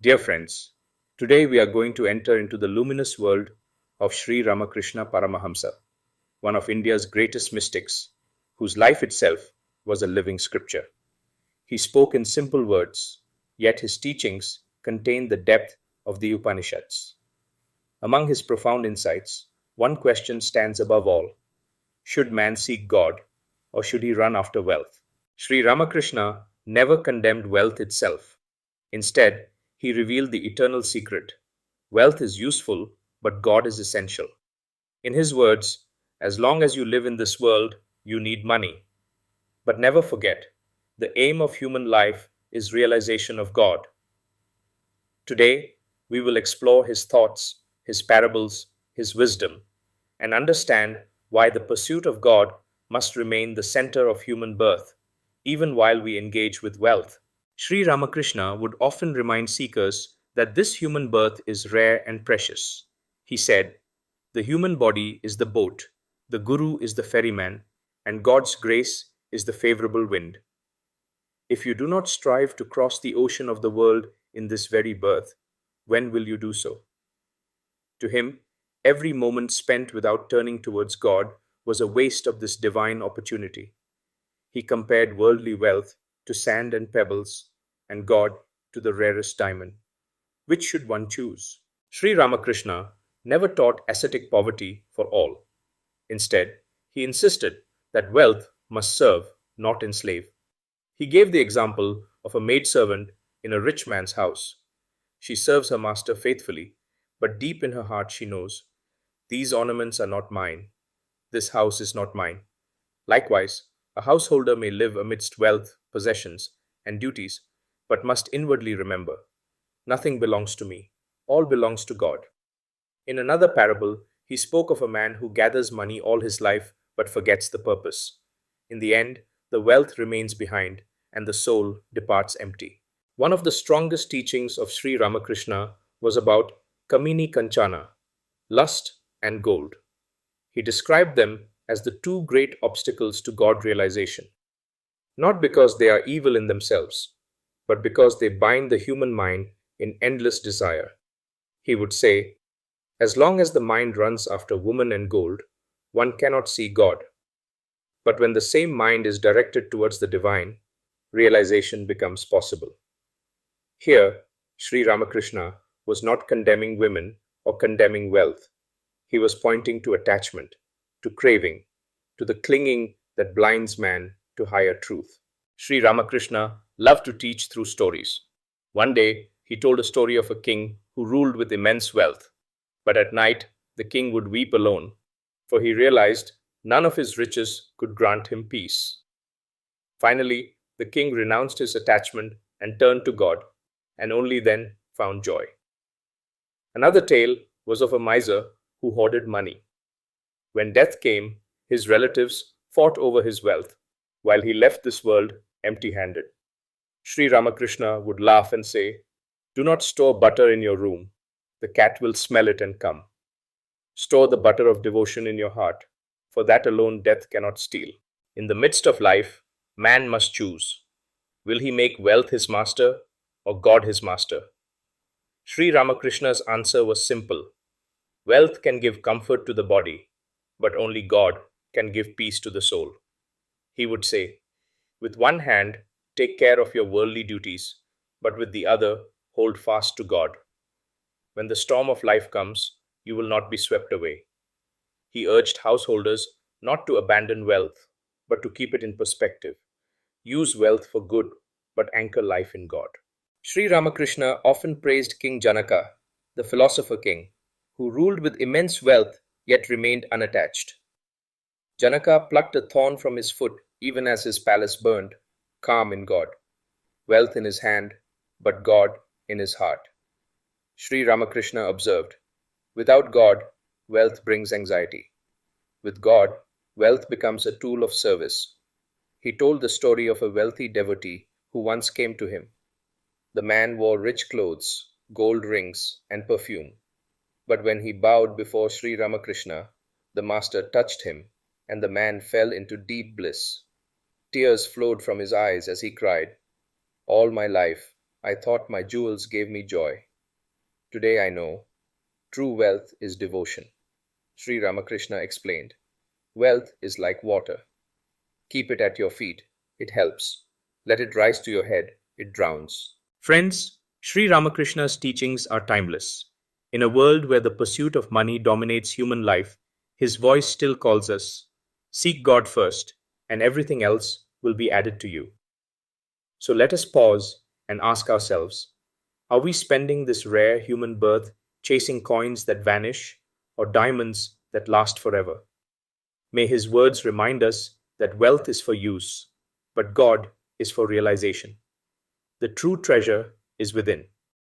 Dear friends, today we are going to enter into the luminous world of Sri Ramakrishna Paramahamsa, one of India's greatest mystics, whose life itself was a living scripture. He spoke in simple words, yet his teachings contained the depth of the Upanishads. Among his profound insights, one question stands above all: should man seek God, or should he run after wealth? Sri Ramakrishna never condemned wealth itself. Instead, he revealed the eternal secret: wealth is useful, but God is essential. In his words, as long as you live in this world, you need money. But never forget, the aim of human life is realization of God. Today, we will explore his thoughts, his parables, his wisdom, and understand why the pursuit of God must remain the center of human birth, even while we engage with wealth. Sri Ramakrishna would often remind seekers that this human birth is rare and precious. He said, "The human body is the boat, the Guru is the ferryman, and God's grace is the favorable wind. If you do not strive to cross the ocean of the world in this very birth, when will you do so?" To him, every moment spent without turning towards God was a waste of this divine opportunity. He compared worldly wealth to sand and pebbles, and God to the rarest diamond. Which should one choose? Sri Ramakrishna never taught ascetic poverty for all. Instead, he insisted that wealth must serve, not enslave. He gave the example of a maidservant in a rich man's house. She serves her master faithfully, but deep in her heart she knows, these ornaments are not mine, this house is not mine. Likewise, a householder may live amidst wealth, possessions, and duties, but must inwardly remember, nothing belongs to me, all belongs to God. In another parable, he spoke of a man who gathers money all his life but forgets the purpose. In the end, the wealth remains behind and the soul departs empty. One of the strongest teachings of Sri Ramakrishna was about Kamini Kanchana, lust and gold. He described them as the two great obstacles to God realization, not because they are evil in themselves, but because they bind the human mind in endless desire. He would say, as long as the mind runs after woman and gold, one cannot see God. But when the same mind is directed towards the divine, realization becomes possible. Here, Sri Ramakrishna was not condemning women or condemning wealth. He was pointing to attachment, to craving, to the clinging that blinds man to higher truth. Sri Ramakrishna loved to teach through stories. One day, he told a story of a king who ruled with immense wealth. But at night, the king would weep alone, for he realized none of his riches could grant him peace. Finally, the king renounced his attachment and turned to God, and only then found joy. Another tale was of a miser who hoarded money. When death came, his relatives fought over his wealth, while he left this world empty handed. Sri Ramakrishna would laugh and say, "Do not store butter in your room. The cat will smell it and come. Store the butter of devotion in your heart, for that alone death cannot steal." In the midst of life, man must choose. Will he make wealth his master or God his master? Sri Ramakrishna's answer was simple. Wealth can give comfort to the body, but only God can give peace to the soul. He would say, with one hand, take care of your worldly duties, but with the other, hold fast to God. When the storm of life comes, you will not be swept away. He urged householders not to abandon wealth, but to keep it in perspective. Use wealth for good, but anchor life in God. Sri Ramakrishna often praised King Janaka, the philosopher king, who ruled with immense wealth yet remained unattached. Janaka plucked a thorn from his foot even as his palace burned, calm in God. Wealth in his hand, but God in his heart. Sri Ramakrishna observed, without God, wealth brings anxiety. With God, wealth becomes a tool of service. He told the story of a wealthy devotee who once came to him. The man wore rich clothes, gold rings, and perfume. But when he bowed before Sri Ramakrishna, the master touched him, and the man fell into deep bliss. Tears flowed from his eyes as he cried, "All my life, I thought my jewels gave me joy. Today I know true wealth is devotion. Sri Ramakrishna explained. Wealth is like water. Keep it at your feet, it helps. Let it rise to your head, it drowns. Friends, Sri Ramakrishna's teachings are timeless. In a world where the pursuit of money dominates human life, his voice still calls us seek God first, and everything else will be added to you. So let us pause and ask ourselves, are we spending this rare human birth chasing coins that vanish or diamonds that last forever? May his words remind us that wealth is for use, but God is for realization. The true treasure is within.